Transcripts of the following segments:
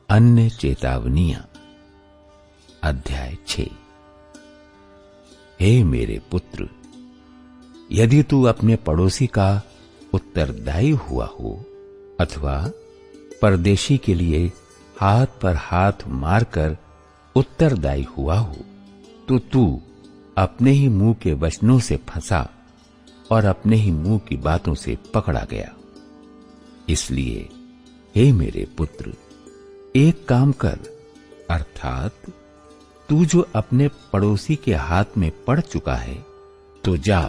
अन्य चेतावनियां। अध्याय 6। हे मेरे पुत्र, यदि तू अपने पड़ोसी का उत्तरदायी हुआ हो अथवा परदेशी के लिए हाथ पर हाथ मारकर उत्तरदायी हुआ हो, तो तू अपने ही मुंह के वचनों से फंसा और अपने ही मुंह की बातों से पकड़ा गया। इसलिए हे मेरे पुत्र, एक काम कर, अर्थात तू जो अपने पड़ोसी के हाथ में पड़ चुका है, तो जा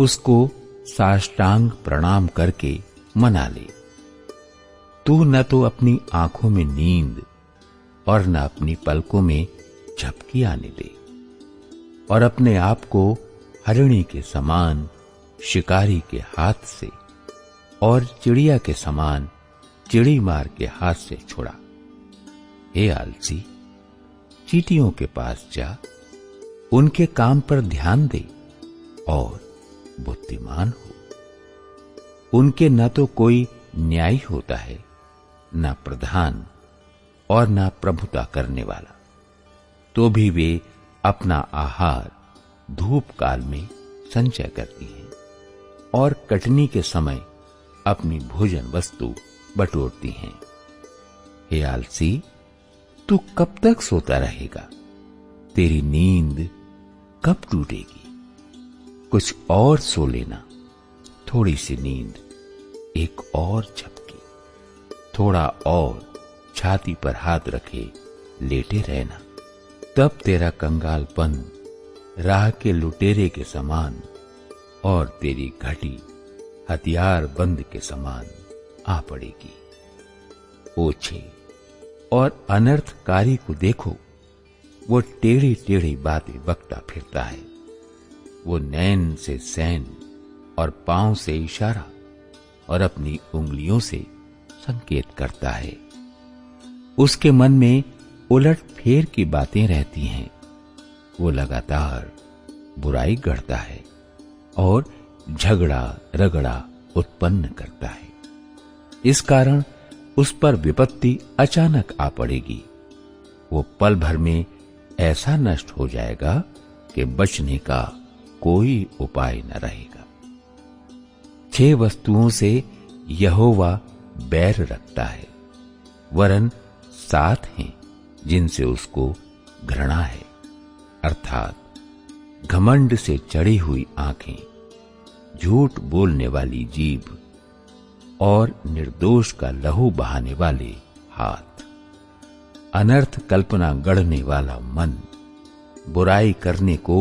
उसको साष्टांग प्रणाम करके मना ले। तू न तो अपनी आंखों में नींद और न अपनी पलकों में झपकी आने दे, और अपने आप को हरिणी के समान शिकारी के हाथ से और चिड़िया के समान चिड़ी मार के हाथ से छुड़ा। हे आलसी, चींटियों के पास जा, उनके काम पर ध्यान दे और बुद्धिमान हो। उनके न तो कोई न्यायी होता है, न प्रधान और न प्रभुता करने वाला, तो भी वे अपना आहार धूप काल में संचय करती हैं और कटनी के समय अपनी भोजन वस्तु बटोरती हैं। हे आलसी, तू कब तक सोता रहेगा? तेरी नींद कब टूटेगी? कुछ और सो लेना, थोड़ी सी नींद, एक और झपकी, थोड़ा और छाती पर हाथ रखे लेटे रहना। तब तेरा कंगालपन राह के लुटेरे के समान और तेरी घटी हथियार बंद के समान आ पड़ेगी। ओछे और अनर्थकारी को देखो, वो टेढ़ी टेढ़ी बातें बकता फिरता है। वो नैन से सैन और पांव से इशारा और अपनी उंगलियों से संकेत करता है। उसके मन में उलट फेर की बातें रहती हैं। वो लगातार बुराई गढ़ता है और झगड़ा रगड़ा उत्पन्न करता है। इस कारण उस पर विपत्ति अचानक आ पड़ेगी। वो पल भर में ऐसा नष्ट हो जाएगा कि बचने का कोई उपाय न रहेगा। 6 वस्तुओं से यहोवा बैर रखता है, वरन 7 हैं जिनसे उसको घृणा है, अर्थात घमंड से चढ़ी हुई आंखें, झूठ बोलने वाली जीभ और निर्दोष का लहू बहाने वाले हाथ, अनर्थ कल्पना गढ़ने वाला मन, बुराई करने को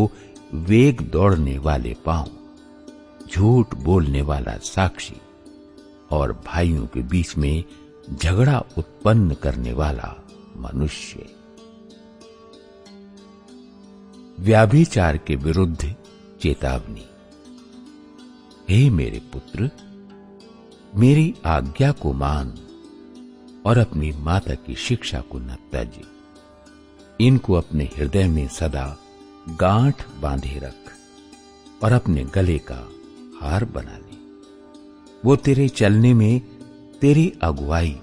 वेग दौड़ने वाले पांव, झूठ बोलने वाला साक्षी और भाइयों के बीच में झगड़ा उत्पन्न करने वाला मनुष्य। व्याभिचार के विरुद्ध चेतावनी। हे मेरे पुत्र, मेरी आज्ञा को मान और अपनी माता की शिक्षा को न त्याज। इनको अपने हृदय में सदा गांठ बांधे रख और अपने गले का हार बना ले। वो तेरे चलने में तेरी अगुवाई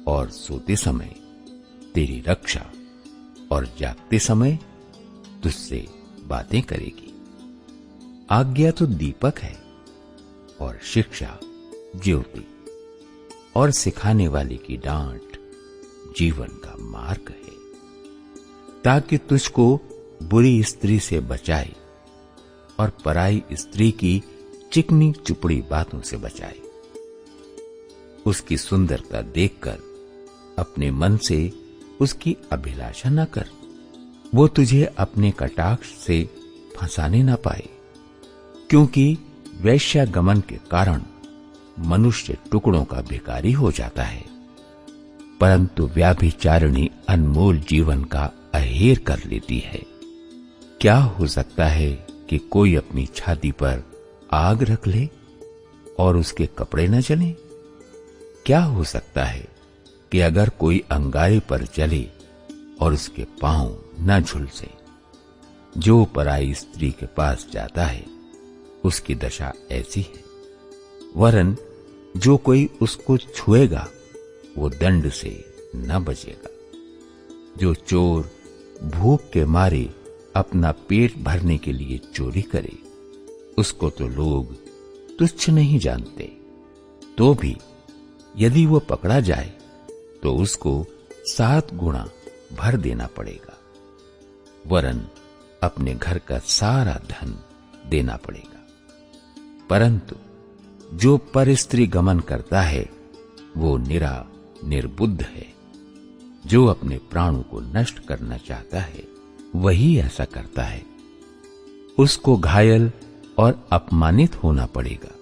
और सोते समय तेरी रक्षा और जागते समय तुझसे बातें करेगी। आज्ञा तो दीपक है और शिक्षा ज्योति, और सिखाने वाले की डांट जीवन का मार्ग है, ताकि तुझको बुरी स्त्री से बचाए और पराई स्त्री की चिकनी चुपड़ी बातों से बचाए। उसकी सुंदरता देखकर अपने मन से उसकी अभिलाषा न कर। वो तुझे अपने कटाक्ष से फंसाने न पाए, क्योंकि वैश्यागमन के कारण मनुष्य टुकड़ों का भिखारी हो जाता है, परंतु व्याभिचारिणी अनमोल जीवन का अहेर कर लेती है। क्या हो सकता है कि कोई अपनी छाती पर आग रख ले और उसके कपड़े न जलें? क्या हो सकता है कि अगर कोई अंगारे पर जले और उसके पांव न झुलसे? जो पराई स्त्री के पास जाता है उसकी दशा ऐसी है, वरन जो कोई उसको छुएगा वो दंड से न बचेगा। जो चोर भूख के मारे अपना पेट भरने के लिए चोरी करे, उसको तो लोग तुच्छ नहीं जानते, तो भी यदि वो पकड़ा जाए तो उसको 7 गुना भर देना पड़ेगा, वरन अपने घर का सारा धन देना पड़ेगा। परंतु जो परस्त्री गमन करता है वो निरा निर्बुद्ध है। जो अपने प्राणों को नष्ट करना चाहता है वही ऐसा करता है। उसको घायल और अपमानित होना पड़ेगा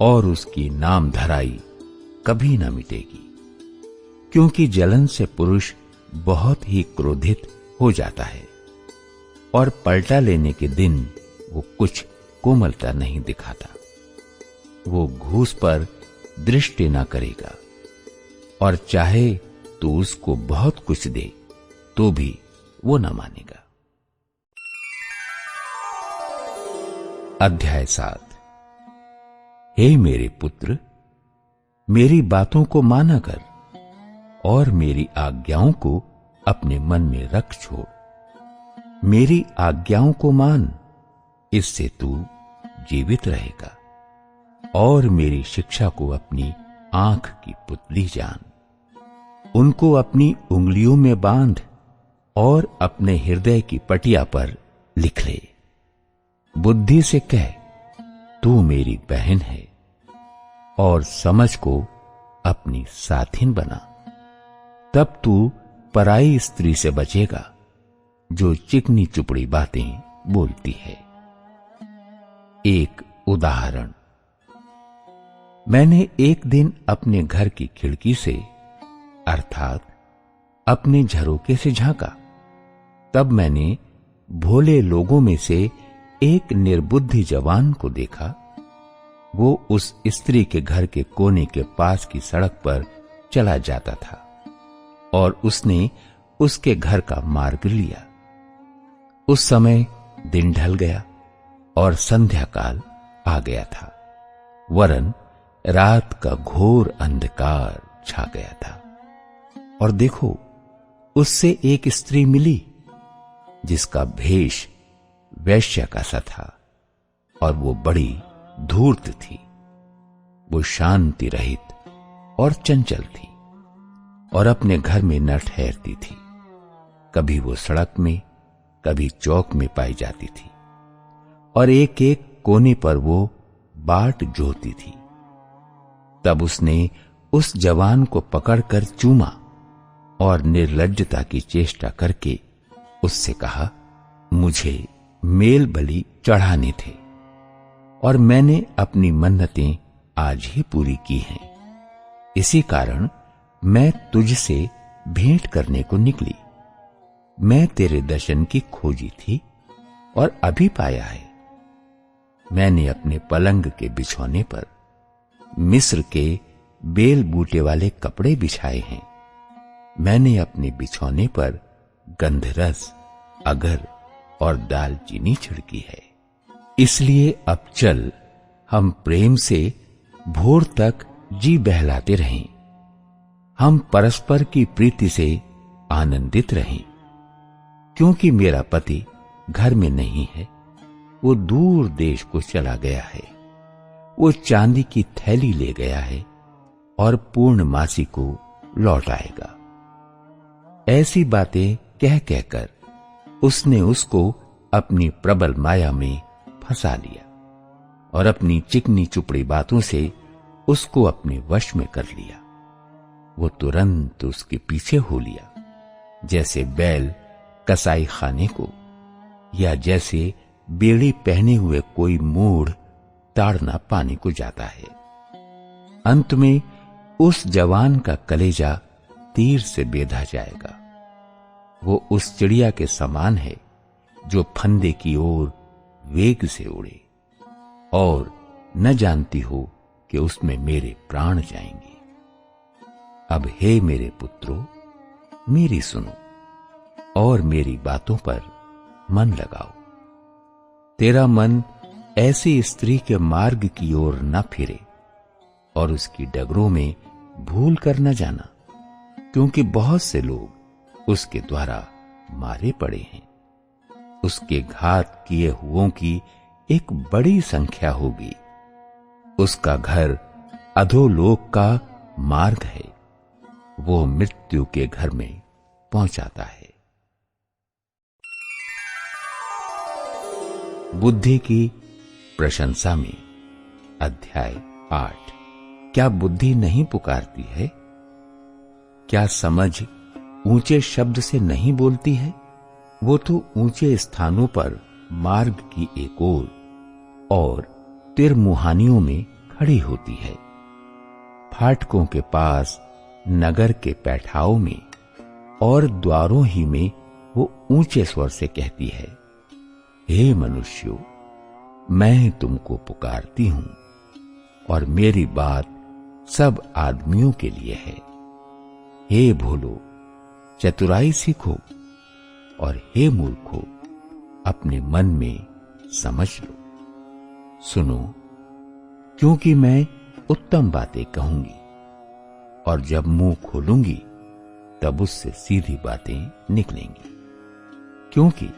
और उसकी नामधराई कभी न मिटेगी, क्योंकि जलन से पुरुष बहुत ही क्रोधित हो जाता है और पलटा लेने के दिन वो कुछ कोमलता नहीं दिखाता। वो घूस पर दृष्टि न करेगा और चाहे तो उसको बहुत कुछ दे तो भी वो न मानेगा। अध्याय 7। हे मेरे पुत्र, मेरी बातों को माना कर और मेरी आज्ञाओं को अपने मन में रख छोड़। मेरी आज्ञाओं को मान, इससे तू जीवित रहेगा, और मेरी शिक्षा को अपनी आंख की पुतली जान। उनको अपनी उंगलियों में बांध और अपने हृदय की पटिया पर लिख ले। बुद्धि से कह, तू मेरी बहन है, और समझ को अपनी साथिन बना। तब तू पराई स्त्री से बचेगा जो चिकनी चुपड़ी बातें बोलती है। एक उदाहरण। मैंने एक दिन अपने घर की खिड़की से अर्थात अपने झरोके से झांका। तब मैंने भोले लोगों में से एक निर्बुद्धि जवान को देखा। वो उस स्त्री के घर के कोने के पास की सड़क पर चला जाता था और उसने उसके घर का मार्ग लिया। उस समय दिन ढल गया और संध्या काल आ गया था, वरन रात का घोर अंधकार छा गया था। और देखो, उससे एक स्त्री मिली जिसका भेष वैश्य का सा था और वो बड़ी धूर्त थी। वो शांति रहित और चंचल थी और अपने घर में न ठहरती थी। कभी वो सड़क में, कभी चौक में पाई जाती थी और एक एक कोने पर वो बाट जोहती थी। तब उसने उस जवान को पकड़कर चूमा और निर्लज्जता की चेष्टा करके उससे कहा, मुझे मेल बलि चढ़ाने थे और मैंने अपनी मन्नतें आज ही पूरी की हैं। इसी कारण मैं तुझसे भेंट करने को निकली। मैं तेरे दर्शन की खोजी थी और अभी पाया है। मैंने अपने पलंग के बिछौने पर मिस्र के बेल बूटे वाले कपड़े बिछाए हैं। मैंने अपने बिछौने पर गंधरस, अगर और दालचीनी छिड़की है। इसलिए अब चल, हम प्रेम से भोर तक जी बहलाते रहें। हम परस्पर की प्रीति से आनंदित रहें, क्योंकि मेरा पति घर में नहीं है, वो दूर देश को चला गया है। वो चांदी की थैली ले गया है और पूर्णमासी को लौट आएगा। ऐसी बातें कह कहकर उसने उसको अपनी प्रबल माया में फंसा लिया और अपनी चिकनी चुपड़ी बातों से उसको अपने वश में कर लिया। वो तुरंत उसके पीछे हो लिया, जैसे बैल कसाई खाने को, या जैसे बेड़ी पहने हुए कोई मूढ़ ताड़ना पाने को जाता है। अंत में उस जवान का कलेजा तीर से बेधा जाएगा। वो उस चिड़िया के समान है जो फंदे की ओर वेग से उड़े और न जानती हो कि उसमें मेरे प्राण जाएंगे। अब हे मेरे पुत्रों, मेरी सुनो और मेरी बातों पर मन लगाओ। तेरा मन ऐसी स्त्री के मार्ग की ओर न फिरे और उसकी डगरों में भूल कर न जाना, क्योंकि बहुत से लोग उसके द्वारा मारे पड़े हैं। उसके घात किए हुओं की एक बड़ी संख्या होगी। उसका घर अधोलोक का मार्ग है, वो मृत्यु के घर में पहुंचाता है। बुद्धि की प्रशंसा में अध्याय 8। क्या बुद्धि नहीं पुकारती है? क्या समझ ऊंचे शब्द से नहीं बोलती है? वो तो ऊंचे स्थानों पर मार्ग की एक ओर और तिरमुहानियों में खड़ी होती है। फाटकों के पास, नगर के पैठाओं में और द्वारों ही में वो ऊंचे स्वर से कहती है, हे मनुष्यों, मैं तुमको पुकारती हूं और मेरी बात सब आदमियों के लिए है। हे भोलो, चतुराई सीखो और हे मूर्खों, अपने मन में समझ लो। सुनो, क्योंकि मैं उत्तम बातें कहूंगी और जब मुंह खोलूंगी तब उससे सीधी बातें निकलेंगी। क्योंकि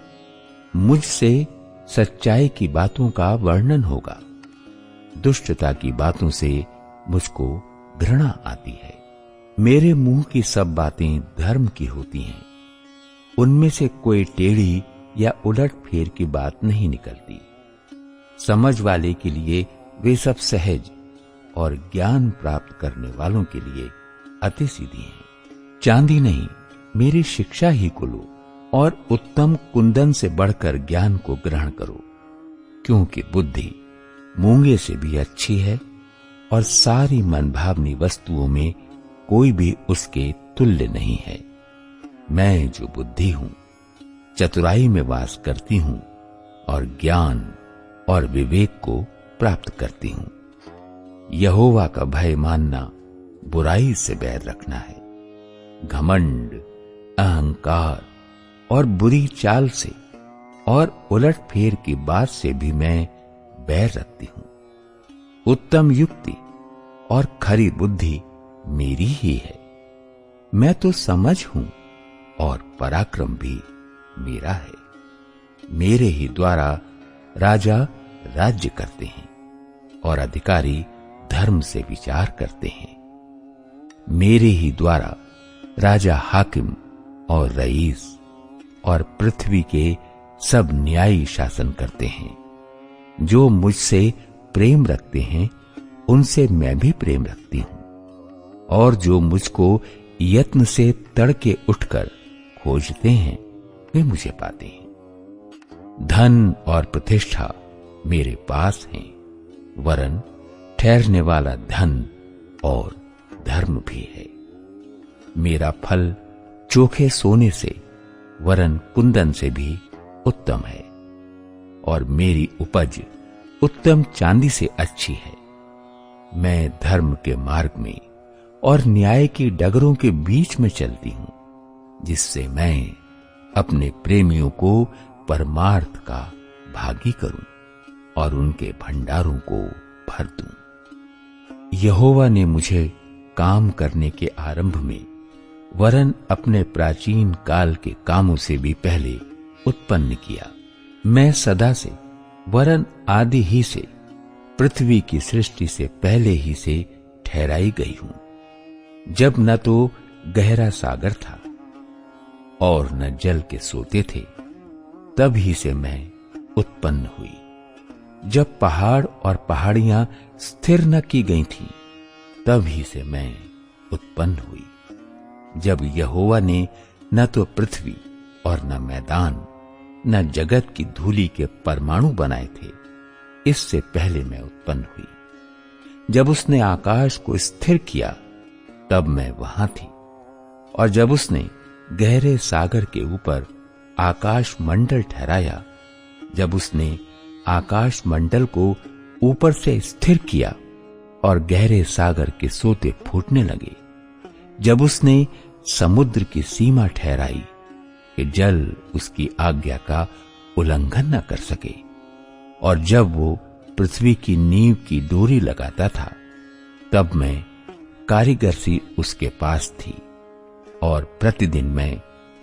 मुझसे सच्चाई की बातों का वर्णन होगा, दुष्टता की बातों से मुझको घृणा आती है। मेरे मुंह की सब बातें धर्म की होती हैं, उनमें से कोई टेढ़ी या उलट फेर की बात नहीं निकलती। समझ वाले के लिए वे सब सहज और ज्ञान प्राप्त करने वालों के लिए अति सीधी हैं। चांदी नहीं, मेरी शिक्षा ही को लो और उत्तम कुंदन से बढ़कर ज्ञान को ग्रहण करो, क्योंकि बुद्धि मूंगे से भी अच्छी है और सारी मनभावनी वस्तुओं में कोई भी उसके तुल्य नहीं है। मैं जो बुद्धि हूं, चतुराई में वास करती हूं और ज्ञान और विवेक को प्राप्त करती हूं। यहोवा का भय मानना बुराई से बैर रखना है। घमंड, अहंकार और बुरी चाल से और उलट फेर की बात से भी मैं बैर रखती हूं। उत्तम युक्ति और खरी बुद्धि मेरी ही है। मैं तो समझ हूं और पराक्रम भी मेरा है। मेरे ही द्वारा राजा राज्य करते हैं और अधिकारी धर्म से विचार करते हैं। मेरे ही द्वारा राजा हाकिम और रईस और पृथ्वी के सब न्यायी शासन करते हैं। जो मुझसे प्रेम रखते हैं उनसे मैं भी प्रेम रखती हूं, और जो मुझको यत्न से तड़के उठकर खोजते हैं वे मुझे पाते हैं। धन और प्रतिष्ठा मेरे पास हैं, वरन ठहरने वाला धन और धर्म भी है। मेरा फल चोखे सोने से वरन कुंदन से भी उत्तम है, और मेरी उपज उत्तम चांदी से अच्छी है। मैं धर्म के मार्ग में और न्याय की डगरों के बीच में चलती हूं, जिससे मैं अपने प्रेमियों को परमार्थ का भागी करूं और उनके भंडारों को भर दूं। यहोवा ने मुझे काम करने के आरंभ में वरन अपने प्राचीन काल के कामों से भी पहले उत्पन्न किया। मैं सदा से वरन आदि ही से पृथ्वी की सृष्टि से पहले ही से ठहराई गई हूं। जब न तो गहरा सागर था और न जल के सोते थे, तब ही से मैं उत्पन्न हुई। जब पहाड़ और पहाड़ियां स्थिर न की गई थीं, तब ही से मैं उत्पन्न हुई। जब यहोवा ने न तो पृथ्वी और न मैदान न जगत की धूलि के परमाणु बनाए थे, इससे पहले मैं उत्पन्न हुई। जब उसने आकाश को स्थिर किया, तब मैं वहां थी, और जब उसने गहरे सागर के ऊपर आकाश मंडल ठहराया, जब उसने आकाश मंडल को ऊपर से स्थिर किया और गहरे सागर के सोते फूटने लगे, जब उसने समुद्र की सीमा ठहराई कि जल उसकी आज्ञा का उल्लंघन न कर सके, और जब वो पृथ्वी की नींव की डोरी लगाता था, तब मैं कारीगर सी उसके पास थी। और प्रतिदिन मैं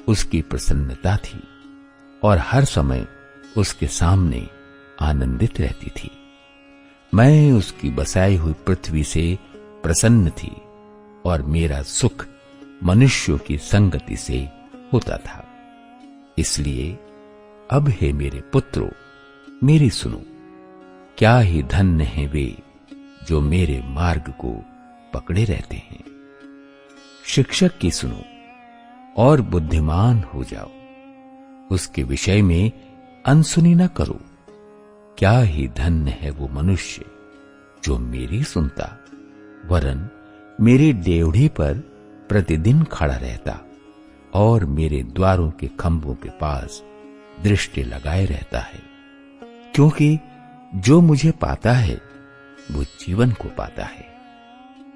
उसकी प्रसन्नता थी और हर समय उसके सामने आनंदित रहती थी। मैं उसकी बसाई हुई पृथ्वी से प्रसन्न थी और मेरा सुख मनुष्यों की संगति से होता था। इसलिए अब हे मेरे पुत्रों, मेरी सुनो। क्या ही धन्य हैं वे जो मेरे मार्ग को पकड़े रहते हैं। शिक्षक की सुनो और बुद्धिमान हो जाओ, उसके विषय में अनसुनी न करो। क्या ही धन्य है वो मनुष्य जो मेरी सुनता, वरन मेरी डेवढ़ी पर प्रतिदिन खड़ा रहता और मेरे द्वारों के खंभों के पास दृष्टि लगाए रहता है। क्योंकि जो मुझे पाता है वो जीवन को पाता है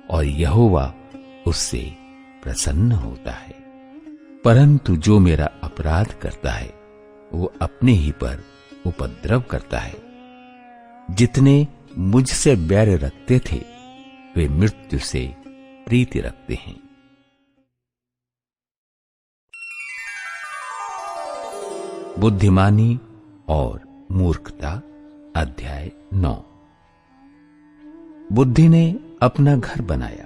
और यहोवा उससे प्रसन्न होता है। परंतु जो मेरा अपराध करता है वो अपने ही पर उपद्रव करता है। जितने मुझसे बैर रखते थे वे मृत्यु से प्रीति रखते हैं। बुद्धिमानी और मूर्खता, अध्याय 9। बुद्धि ने अपना घर बनाया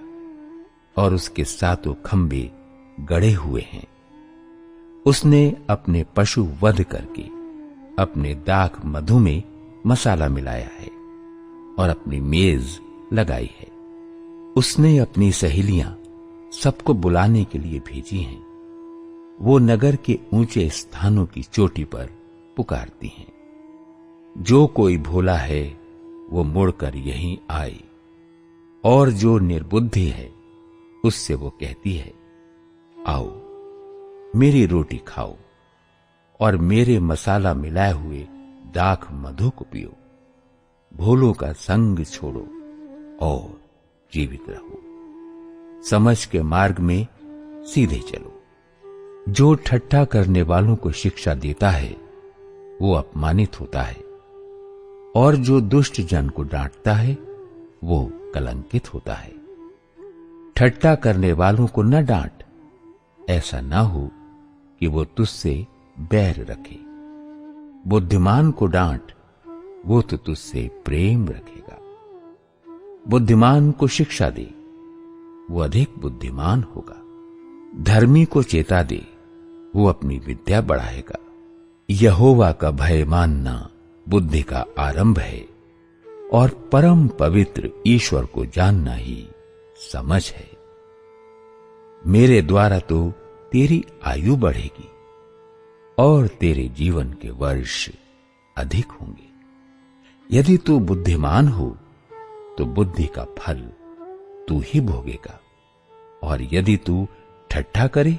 और उसके सातों खंभे गड़े हुए हैं। उसने अपने पशु वध करके अपने दाख मधु में मसाला मिलाया है और अपनी मेज लगाई है। उसने अपनी सहेलियां सबको बुलाने के लिए भेजी हैं। वो नगर के ऊंचे स्थानों की चोटी पर पुकारती हैं। जो कोई भोला है वो मुड़कर यहीं आए, और जो निर्बुद्धि है उससे वो कहती है, आओ मेरी रोटी खाओ और मेरे मसाला मिलाए हुए दाख मधु को पियो। भोलों का संग छोड़ो और जीवित रहो। समझ के मार्ग में सीधे चलो। जो ठट्ठा करने वालों को शिक्षा देता है वो अपमानित होता है, और जो दुष्ट जन को डांटता है वो कलंकित होता है। ठट्ठा करने वालों को न डांट, ऐसा ना हो कि वो तुझसे बैर रखे। बुद्धिमान को डांट, वो तो तुझसे प्रेम रखेगा। बुद्धिमान को शिक्षा दे, वो अधिक बुद्धिमान होगा। धर्मी को चेता दे, वो अपनी विद्या बढ़ाएगा। यहोवा का भय मानना बुद्धि का आरंभ है, और परम पवित्र ईश्वर को जानना ही समझ है। मेरे द्वारा तो तेरी आयु बढ़ेगी और तेरे जीवन के वर्ष अधिक होंगे। यदि तू बुद्धिमान हो तो बुद्धि का फल तू ही भोगेगा, और यदि तू ठट्ठा करे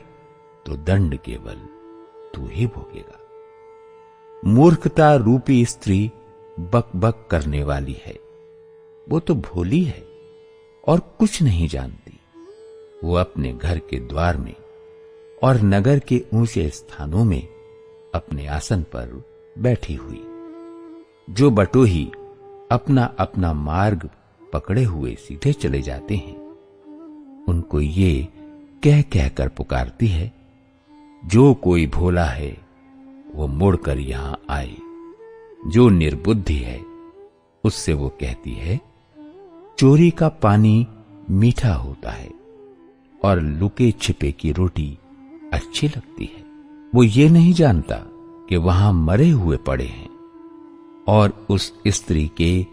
तो दंड केवल तू ही भोगेगा। मूर्खता रूपी स्त्री बक बक करने वाली है। वो तो भोली है और कुछ नहीं जानती। वो अपने घर के द्वार में और नगर के ऊंचे स्थानों में अपने आसन पर बैठी हुई। जो बटोही अपना अपना मार्ग पकड़े हुए सीधे चले जाते हैं, उनको ये कह कहकर पुकारती है, जो कोई भोला है वो मुड़कर यहां आए। जो निर्बुद्धि है उससे वो कहती है, चोरी का पानी मीठा होता है और लुके छिपे की रोटी अच्छी लगती है। वो ये नहीं जानता कि वहां मरे हुए पड़े हैं, और उस स्त्री के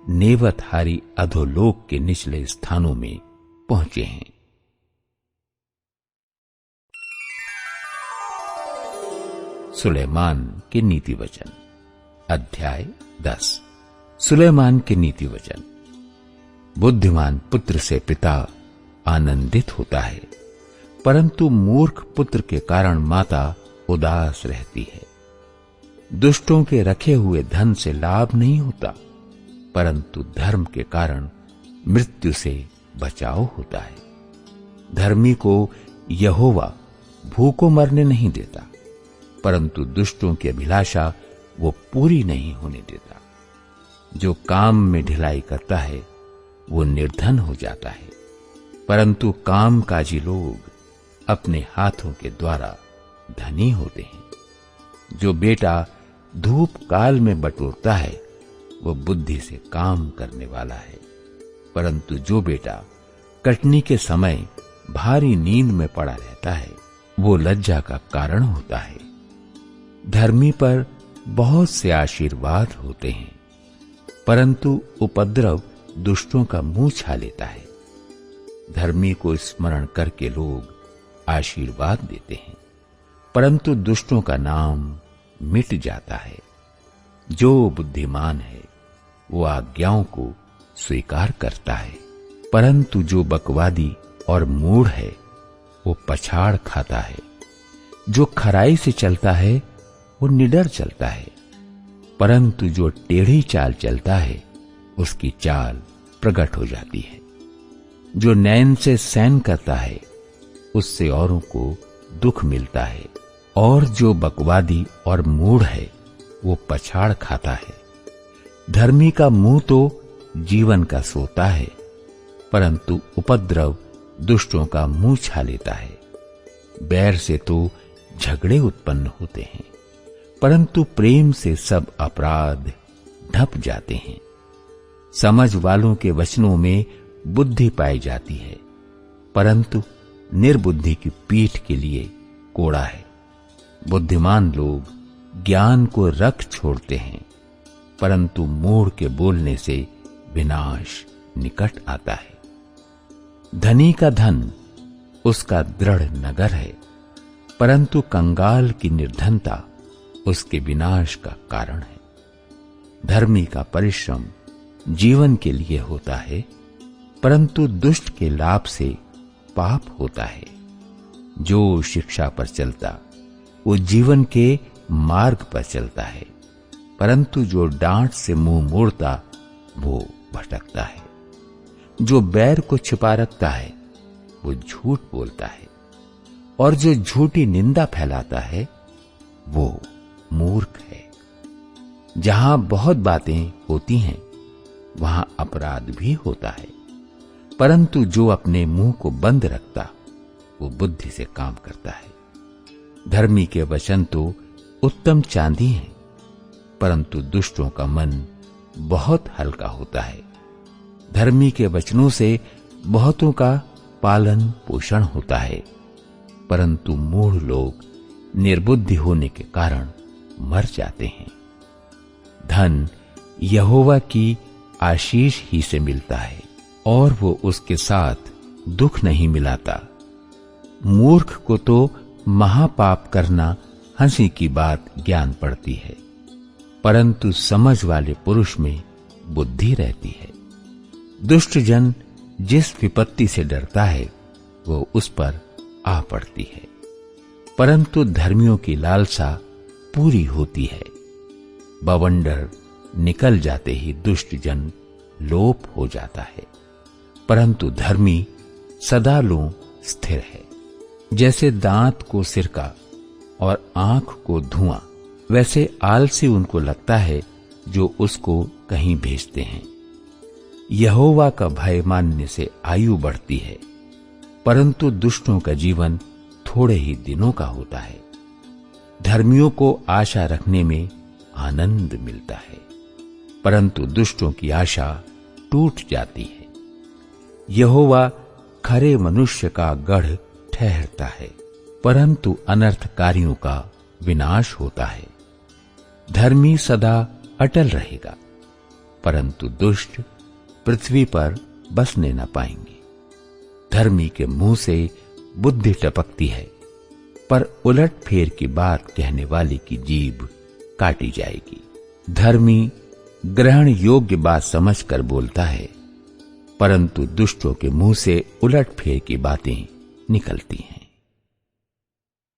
नेवतहारी अधोलोक के निचले स्थानों में पहुंचे हैं। सुलेमान के नीति वचन, अध्याय 10। सुलेमान के नीति वचन। बुद्धिमान पुत्र से पिता आनंदित होता है, परंतु मूर्ख पुत्र के कारण माता उदास रहती है। दुष्टों के रखे हुए धन से लाभ नहीं होता, परंतु धर्म के कारण मृत्यु से बचाव होता है। धर्मी को यहोवा भूखों मरने नहीं देता, परंतु दुष्टों की अभिलाषा वो पूरी नहीं होने देता। जो काम में ढिलाई करता है वो निर्धन हो जाता है, परंतु कामकाजी लोग अपने हाथों के द्वारा धनी होते हैं। जो बेटा धूप काल में बटोरता है वो बुद्धि से काम करने वाला है, परंतु जो बेटा कटनी के समय भारी नींद में पड़ा रहता है वो लज्जा का कारण होता है। धर्मी पर बहुत से आशीर्वाद होते हैं, परंतु उपद्रव दुष्टों का मुंह छा लेता है। धर्मी को स्मरण करके लोग आशीर्वाद देते हैं, परंतु दुष्टों का नाम मिट जाता है। जो बुद्धिमान है वो आज्ञाओं को स्वीकार करता है, परंतु जो बकवादी और मूढ़ है वो पछाड़ खाता है। जो खराई से चलता है वो निडर चलता है, परंतु जो टेढ़ी चाल चलता है उसकी चाल प्रकट हो जाती है। जो नैन से सैन करता है उससे औरों को दुख मिलता है, और जो बकवादी और मूढ़ है वो पछाड़ खाता है। धर्मी का मुंह तो जीवन का सोता है, परंतु उपद्रव दुष्टों का मुंह छा लेता है। बैर से तो झगड़े उत्पन्न होते हैं, परंतु प्रेम से सब अपराध ढप जाते हैं। समझ वालों के वचनों में बुद्धि पाई जाती है, परंतु निर्बुद्धि की पीठ के लिए कोड़ा है। बुद्धिमान लोग ज्ञान को रख छोड़ते हैं, परंतु मूढ़ के बोलने से विनाश निकट आता है। धनी का धन उसका दृढ़ नगर है, परंतु कंगाल की निर्धनता उसके विनाश का कारण है। धर्मी का परिश्रम जीवन के लिए होता है, परंतु दुष्ट के लाभ से पाप होता है। जो शिक्षा पर चलता वो जीवन के मार्ग पर चलता है, परंतु जो डांट से मुंह मोड़ता वो भटकता है। जो बैर को छिपा रखता है वो झूठ बोलता है, और जो झूठी निंदा फैलाता है वो मूर्ख है। जहां बहुत बातें होती हैं वहां अपराध भी होता है, परंतु जो अपने मुंह को बंद रखता वो बुद्धि से काम करता है। धर्मी के वचन तो उत्तम चांदी है, परंतु दुष्टों का मन बहुत हल्का होता है। धर्मी के वचनों से बहुतों का पालन पोषण होता है, परंतु मूढ़ लोग निर्बुद्धि होने के कारण मर जाते हैं। धन यहोवा की आशीष ही से मिलता है, और वो उसके साथ दुख नहीं मिलाता। मूर्ख को तो महापाप करना हंसी की बात ज्ञान पड़ती है, परंतु समझ वाले पुरुष में बुद्धि रहती है। दुष्ट जन जिस विपत्ति से डरता है वो उस पर आ पड़ती है, परंतु धर्मियों की लालसा पूरी होती है। बवंडर निकल जाते ही दुष्ट जन लोप हो जाता है, परंतु धर्मी सदालों स्थिर है। जैसे दांत को सिरका और आंख को धुआं, वैसे आलसी उनको लगता है जो उसको कहीं भेजते हैं। यहोवा का भय मानने से आयु बढ़ती है, परंतु दुष्टों का जीवन थोड़े ही दिनों का होता है। धर्मियों को आशा रखने में आनंद मिलता है, परंतु दुष्टों की आशा टूट जाती है। यहोवा खरे मनुष्य का गढ़ ठहरता है, परंतु अनर्थकारियों का विनाश होता है। धर्मी सदा अटल रहेगा, परंतु दुष्ट पृथ्वी पर बसने न पाएंगे। धर्मी के मुंह से बुद्धि टपकती है, पर उलट फेर की बात कहने वाले की जीभ काटी जाएगी। धर्मी ग्रहण योग्य बात समझकर बोलता है, परंतु दुष्टों के मुंह से उलट फेर की बातें निकलती हैं।